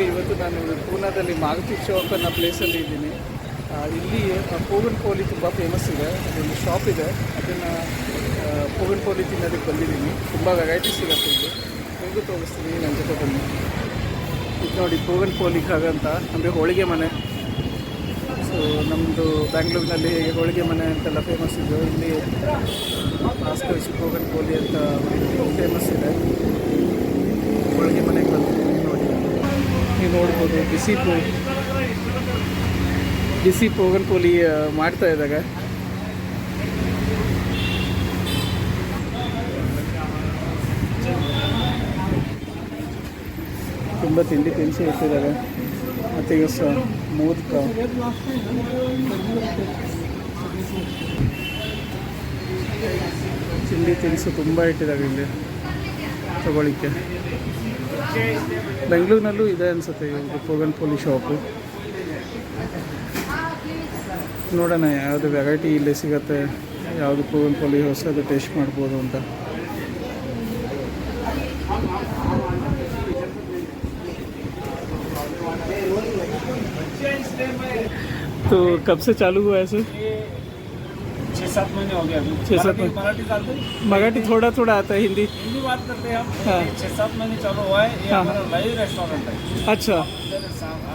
ಇವತ್ತು ನಾನು ಪೂನಾದಲ್ಲಿ ಮಾರುತಿ ಚೌಕ್ ಅನ್ನೋ ಪ್ಲೇಸಲ್ಲಿ ಇದ್ದೀನಿ. ಇಲ್ಲಿ ಪೋಗನ್ ಪೋಲಿ ತುಂಬ ಫೇಮಸ್ ಇದೆ. ಅದೊಂದು ಶಾಪ್ ಇದೆ, ಅದನ್ನು ಪೋಗನ್ ಪೋಲಿ ತಿನ್ನೋದಕ್ಕೆ ಬಂದಿದ್ದೀನಿ. ತುಂಬ ವೆರೈಟಿ ಸಿಗುತ್ತೆ ಇಲ್ಲಿ, ನಿಮಗೂ ತೋರಿಸ್ತೀನಿ, ನನ್ನ ಜೊತೆ ಬನ್ನಿ. ಇದು ನೋಡಿ ಪೋಗನ್ ಪೋಲಿ ಅಂತ ಅಂದರೆ ಹೋಳಿಗೆ ಮನೆ. ಸೊ ನಮ್ಮದು ಬ್ಯಾಂಗ್ಳೂರಿನಲ್ಲಿ ಹೋಳಿಗೆ ಮನೆ ಅಂತೆಲ್ಲ ಫೇಮಸ್ ಇದೆ. ಇಲ್ಲಿ ಭಾಸ್ಕರ್ ಪೋಗನ್ ಪೋಲಿ ಅಂತ ಫೇಮಸ್ ಇದೆ. ಹೋಳಿಗೆ ಮನೆಗೆ ಬಂದಿದ್ದೀನಿ ನೋಡಿ. ನೀವು ನೋಡ್ಬೋದು ಬಿಸಿ ಪೋಗನ್ ಪೋಲಿ ಮಾಡ್ತಾ ಇದ್ದಾಗ. ತುಂಬ ತಿಂಡಿ ತಿನಿಸಿ ಇಟ್ಟಿದ್ದಾರೆ. ಮತ್ತು ಈಗ ಮೋದಕ, ತಿಂಡಿ ತಿನಿಸು ತುಂಬ ಇಟ್ಟಿದ್ದಾರೆ ಇಲ್ಲಿ ತಗೊಳ್ಳಿಕ್ಕೆ. ಬೆಂಗಳೂರಿನಲ್ಲೂ ಇದೆ ಅನಿಸುತ್ತೆ ಇವಾಗ ಪೋಗನ್ ಪೋಲಿ ಶಾಪು. ನೋಡೋಣ ಯಾವುದು ವೆರೈಟಿ ಇಲ್ಲಿ ಸಿಗುತ್ತೆ, ಯಾವುದು ಪೋಗನ್ ಪೋಲಿ ಹೊಸದು ಟೇಸ್ಟ್ ಮಾಡ್ಬೋದು ಅಂತ. तो कब से चालू हुआ है सर? 6-7 महीने हो गया। 6-7 महीने। मराठी थोड़ा थोड़ा आता है, हिंदी बात करते हैं हम। हाँ। 6-7 महीने चालू हुआ है। ये हाँ। हमारा नई रेस्टोरेंट है। अच्छा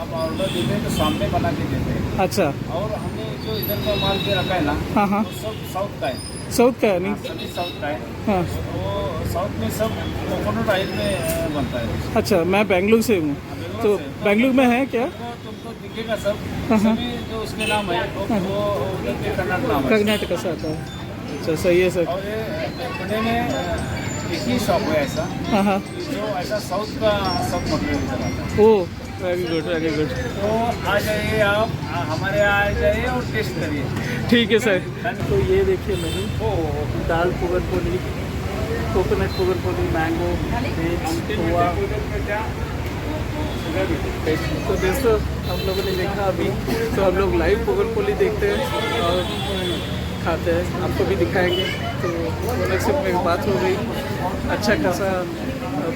आप ऑर्डर देते हैं तो सामने बना के देते हैं। अच्छा। और हमने जो इधर का माल के रखा है ना, हाँ हाँ, वो सब साउथ का है। साउथ का है नहीं? सभी साउथ का है। हाँ वो साउथ में सब कोकोनट ऑयल में बनता है। अच्छा, मैं बेंगलुरु से हूँ, तो बेंगलुरु में है क्या? तुमको दिखेगा सब, हाँ। सभी जो उसके नाम है वो उधर के कन्नड़ नाम है। कर्नाटक से आता है। अच्छा सही है सर। और ये पुणे में एक ही शॉप है ऐसा हाँ हाँ, जो ऐसा साउथ का सब मटेरियल चलाता है। ओ वेरी गुड वेरी गुड। तो आ जाइए आप, हमारे यहाँ आ जाइए और टेस्ट करिए। ठीक है सर। तो ये देखिए मेनू, दाल पोगन पोली, कोकोनट पोगन पोली, मैंगो, खोआ। तो दोस्तों हम लोगों ने देखा अभी, तो हम लोग लाइव पोगन पोली देखते हैं और खाते हैं, आपको भी दिखाएंगे। तो ओनर से मेरी बात हो गई। अच्छा खासा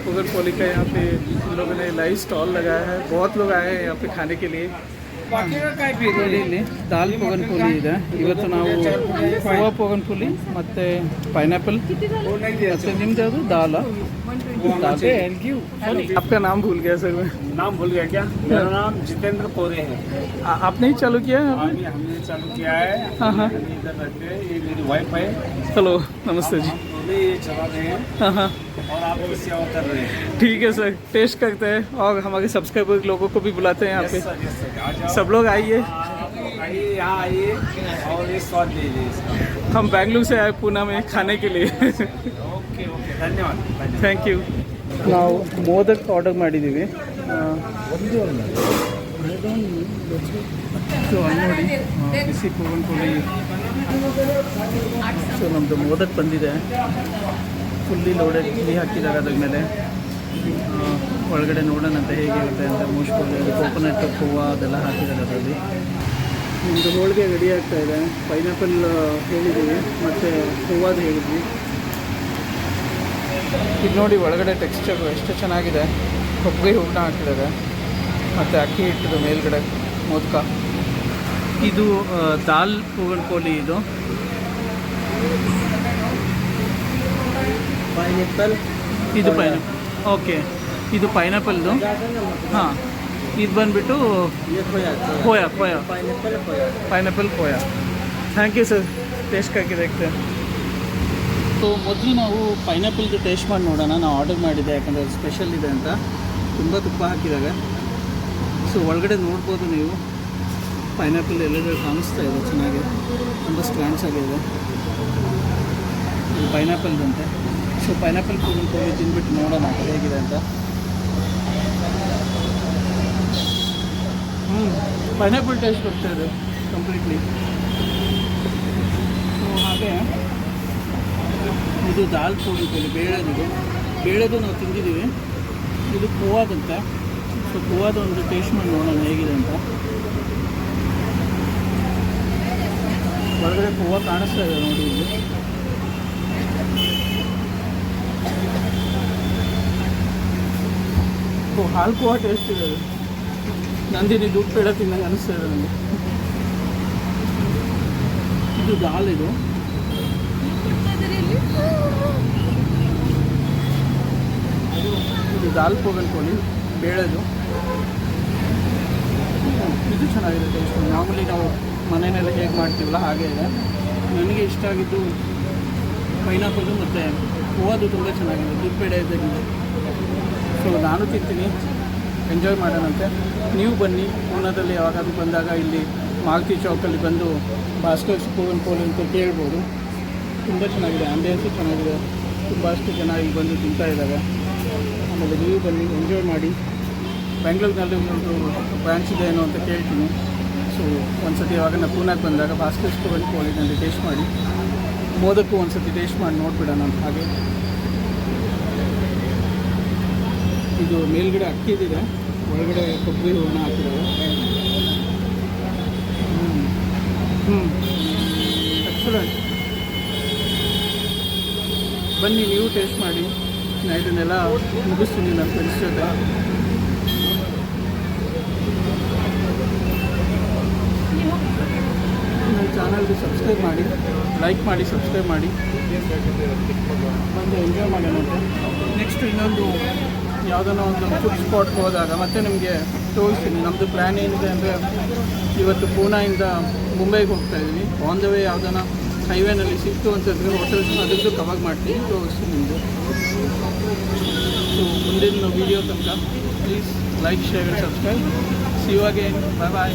पोगन पोली का यहाँ पे इन लोगों ने लाइव स्टॉल लगाया है। बहुत लोग आए हैं यहाँ पे खाने के लिए। ನೋಡಿ ಇಲ್ಲಿ ದಾಲ್ ಪೋಗನ್ ಪೋಲಿ ಇದೆ. ಇವತ್ತು ನಾವು ಖೋವಾ ಪೋಗನ್ ಪೋಲಿ ಮತ್ತು ಪೈನಾಪಲ್ ಮತ್ತು ನಿಮ್ದು ಯಾವುದು दाल। आपका नाम भूल गया सर मैं। नाम भूल गया क्या? मेरा नाम जितेंद्र कोरे है। आपने ही चालू किया है? हमने चालू किया है। हाँ हाँ, इधर रहते हैं, ये मेरी वाइफ है। हेलो नमस्ते जी। ये चला रहे हैं हाँ हाँ और आपकी सेवा कर रहे हैं। ठीक है सर, टेस्ट करते हैं और हमारे सब्सक्राइबर लोगों को भी बुलाते हैं यहाँ पे। सब लोग आइए, आइए यहाँ आइए और ये स्वाद लीजिए इसका। हम बेंगलुरु से आए पूना में खाने के लिए। ओके ओके, धन्यवाद। Thank you. ನಾವು ಮೋದಕ್ ಆರ್ಡರ್ ಮಾಡಿದ್ದೀವಿ. ಸೊ ಅಲ್ಲಿ ನೋಡಿ ಬಿಸಿ ಪೋಗನ್ ಪೋಲಿ. ಸೊ ನಮ್ಮದು ಮೋದಕ್ ಬಂದಿದೆ, ಫುಲ್ಲಿ ಲೋಡೆಡ್ ತಿಳಿ ಹಾಕಿದ್ದಾರೆ ಅದ್ರ ಮೇಲೆ. ಒಳಗಡೆ ನೋಡೋಣ ಅಂತ ಹೇಗಿರುತ್ತೆ ಅಂತ. ಮೋಸ್ಟ್ ಕೋಕೋನಟ್ ಖೋವಾ ಅದೆಲ್ಲ ಹಾಕಿದ್ದಾರೆ ಅದರಲ್ಲಿ. ನಮ್ಮದು ಹೋಳಿಗೆ ರೆಡಿ ಆಗ್ತಾ ಇದೆ. ಪೈನಾಪಲ್ ಹೇಳಿದ್ದೀವಿ ಮತ್ತು ಖೋವಾದು ಹೇಳಿದ್ವಿ. ಇದು ನೋಡಿ ಒಳಗಡೆ ಟೆಕ್ಸ್ಚರು ಎಷ್ಟು ಚೆನ್ನಾಗಿದೆ. ಕೊಬ್ಬರಿ ಹೂರಣ ಹಾಕಿದ್ದಾರೆ ಮತ್ತು ಅಕ್ಕಿ ಹಿಟ್ಟಿದು ಮೇಲ್ಗಡೆ ಮೋದಕ. ಇದು ದಾಲ್ ಪೋಗನ್ ಪೋಲಿ. ಇದು ಪೈನಾಪಲ್, ಇದು ಪೈನಾಪಲ್. ಓಕೆ, ಇದು ಪೈನಾಪಲ್ದು. ಹಾಂ, ಇದು ಬಂದುಬಿಟ್ಟು ಖೋಯಾ ಖೋಯಾ ಪೈನಾಪಲ್ ಖೋಯಾ. ಥ್ಯಾಂಕ್ ಯು ಸರ್, ಟೇಸ್ಟ್ करके देखते हैं. ಸೊ ಮೊದಲು ನಾವು ಪೈನಾಪಲ್ದು ಟೇಸ್ಟ್ ಮಾಡಿ ನೋಡೋಣ. ನಾವು ಆರ್ಡರ್ ಮಾಡಿದ್ದೆ ಯಾಕಂದರೆ ಅದು ಸ್ಪೆಷಲ್ ಇದೆ ಅಂತ. ತುಂಬ ತುಪ್ಪ ಹಾಕಿದಾಗ. ಸೊ ಒಳಗಡೆ ನೋಡ್ಬೋದು ನೀವು, ಪೈನಾಪಲ್ ಎಲ್ಲೆಲ್ಲೂ ಕಾಣಿಸ್ತಾ ಇದೆ ಚೆನ್ನಾಗಿ, ತುಂಬ ಸ್ಟ್ಯಾಂಡ್ಸ್ ಆಗಿದೆ. ಇದು ಪೈನಾಪಲ್ದಂತೆ. ಸೊ ಪೈನಾಪಲ್ ಪೋಗನ್ ಪೋಲಿ ತಿಂದ್ಬಿಟ್ಟು ನೋಡೋಣ ಹೇಗಿದೆ ಅಂತ. ಪೈನಾಪಲ್ ಟೇಸ್ಟ್ ಬರ್ತಾ ಇದೆ ಕಂಪ್ಲೀಟ್ಲಿ. ಸೊ ಹಾಗೆ ಇದು ದಾಲ್ ಪೋಗನ್ ಪೋಲಿ ಬೇಳೆದು ನಾವು ತಿಂದಿದ್ದೀವಿ. ಇದು ಖೋವಾದಂತೆ. ಸೊ ಖೋವಾದ ಒಂದು ಟೇಸ್ಟ್ ಮಾಡಿ ನೋಡೋಣ ಹೇಗಿದೆ ಅಂತ. ಒಳಗಡೆ ಖೋವಾ ಕಾಣಿಸ್ತಾ ಇದೆ ನೋಡಿ ಇಲ್ಲಿ. ಹಾಲು ಖೋವಾ ಟೇಸ್ಟ್ ಇದೆ. ನಂದಿನಿ ದುಡ್ಡು ಬೇಡ ತಿನ್ನಂಗೆ ಅನಿಸ್ತಾ ಇದೆ ನನಗೆ. ಇದು ದಾಲ್ ಇದು. ಇದು ದಾಲ್ ಪೋಗನ್ ಕೋಳಿ ಬೇಳೆದು. ಇದು ಚೆನ್ನಾಗಿದೆ ಟೇಸ್ಟ್. ಮಾಮೂಲಿ ನಾವು ಮನೆಯಲ್ಲೆಲ್ಲ ಹೇಗೆ ಮಾಡ್ತೀವಲ್ಲ ಹಾಗೆ ಇದೆ. ನನಗೆ ಇಷ್ಟ ಆಗಿದ್ದು ಪೈನಾಪಲ್ಲು ಮತ್ತು ಹೂವದು ತುಂಬ ಚೆನ್ನಾಗಿದೆ. ದುಡ್ಡು ಬೇಡ ಇದ್ದಂಗಿದೆ. ಸೊ ನಾನು ತಿಂತೀನಿ, ಎಂಜಾಯ್ ಮಾಡೋಣಂತೆ. ನೀವು ಬನ್ನಿ, ಪೂನಾದಲ್ಲಿ ಯಾವಾಗಾದ್ರೂ ಬಂದಾಗ ಇಲ್ಲಿ ಮಾಲ್ತಿ ಚೌಕಲ್ಲಿ ಬಂದು ಭಾಸ್ಕರ್ ಪೋಗನ್ ಕೋಳಿ ಅಂತ ಕೇಳ್ಬೋದು. ತುಂಬ ಚೆನ್ನಾಗಿದೆ, ಆಂಬಿಯನ್ಸು ಚೆನ್ನಾಗಿದೆ. ತುಂಬ ಅಷ್ಟು ಜನ ಇಲ್ಲಿ ಬಂದು ತಿಂತಾ ಇದ್ದಾರೆ. ಆಮೇಲೆ ನೀವು ಬನ್ನಿ, ಎಂಜಾಯ್ ಮಾಡಿ. ಬೆಂಗಳೂರಿನಲ್ಲಿ ಒಂದು ಬ್ರಾಂಚ್ ಇದೆ ಏನೋ ಅಂತ ಕೇಳ್ತೀನಿ. ಸೊ ಒಂದು ಸತಿ ಯಾವಾಗ ನಾವು ಪೂನಾಗೆ ಬಂದಾಗ ಭಾಸ್ಕರ್ ಪೋಗನ್ ಕೋಳಿನಲ್ಲಿ ಟೇಸ್ಟ್ ಮಾಡಿ, ಮೋದಕ್ಕೂ ಒಂದು ಸತಿ ಟೇಸ್ಟ್ ಮಾಡಿ ನೋಡಿಬಿಡೋಣ ಅಂತ. ಹಾಗೆ ಇದು ಮೇಲ್ಗಡೆ ಅಕ್ಕಿದಿದೆ, ಒಳಗಡೆ ಕೊಬ್ಬರಿ ಹೂರಣ ಹಾಕಿದ್ದಾರೆ. ಎಕ್ಸಲೆಂಟ್. ಬನ್ನಿ ನೀವು ಟೇಸ್ಟ್ ಮಾಡಿ. ನಾನು ಇದನ್ನೆಲ್ಲ ಮುಗಿಸ್ತೀನಿ ನನ್ನ ಫ್ರೆಂಡ್ಸ್ ಜೊತೆ. ನನ್ನ ಚಾನಲ್ಗೆ ಸಬ್ಸ್ಕ್ರೈಬ್ ಮಾಡಿ, ಲೈಕ್ ಮಾಡಿ, ಸಬ್ಸ್ಕ್ರೈಬ್ ಮಾಡಿ. ಬಂದು ಎಂಜಾಯ್ ಮಾಡೋಣ. ನೆಕ್ಸ್ಟ್ ಇನ್ನೊಂದು ಯಾವುದನ್ನ ಒಂದು ಫುಡ್ ಸ್ಪಾಟ್ಗೆ ಹೋದಾಗ ಮತ್ತೆ ನಿಮಗೆ ತೋರಿಸ್ತೀನಿ. ನಮ್ಮದು ಪ್ಲ್ಯಾನ್ ಏನಿದೆ ಅಂದರೆ ಇವತ್ತು ಪೂನಾಯಿಂದ ಮುಂಬೈಗೆ ಹೋಗ್ತಾ ಇದ್ದೀವಿ. ಆನ್ ದ ವೇ ಯಾವುದನ್ನ ಹೈವೇನಲ್ಲಿ ಸಿಕ್ತು ಅಂತಂದರೆ ಹೋಟೆಲ್ಸ್ ಅದರದ್ದು ಕವರ್ ಮಾಡ್ತೀನಿ, ತೋರಿಸ್ತೀನಿ ನಿಮ್ಮದು. ಸೊ ಮುಂದಿನ ವೀಡಿಯೋ ತನಕ please like, share and subscribe. See you again. Bye bye.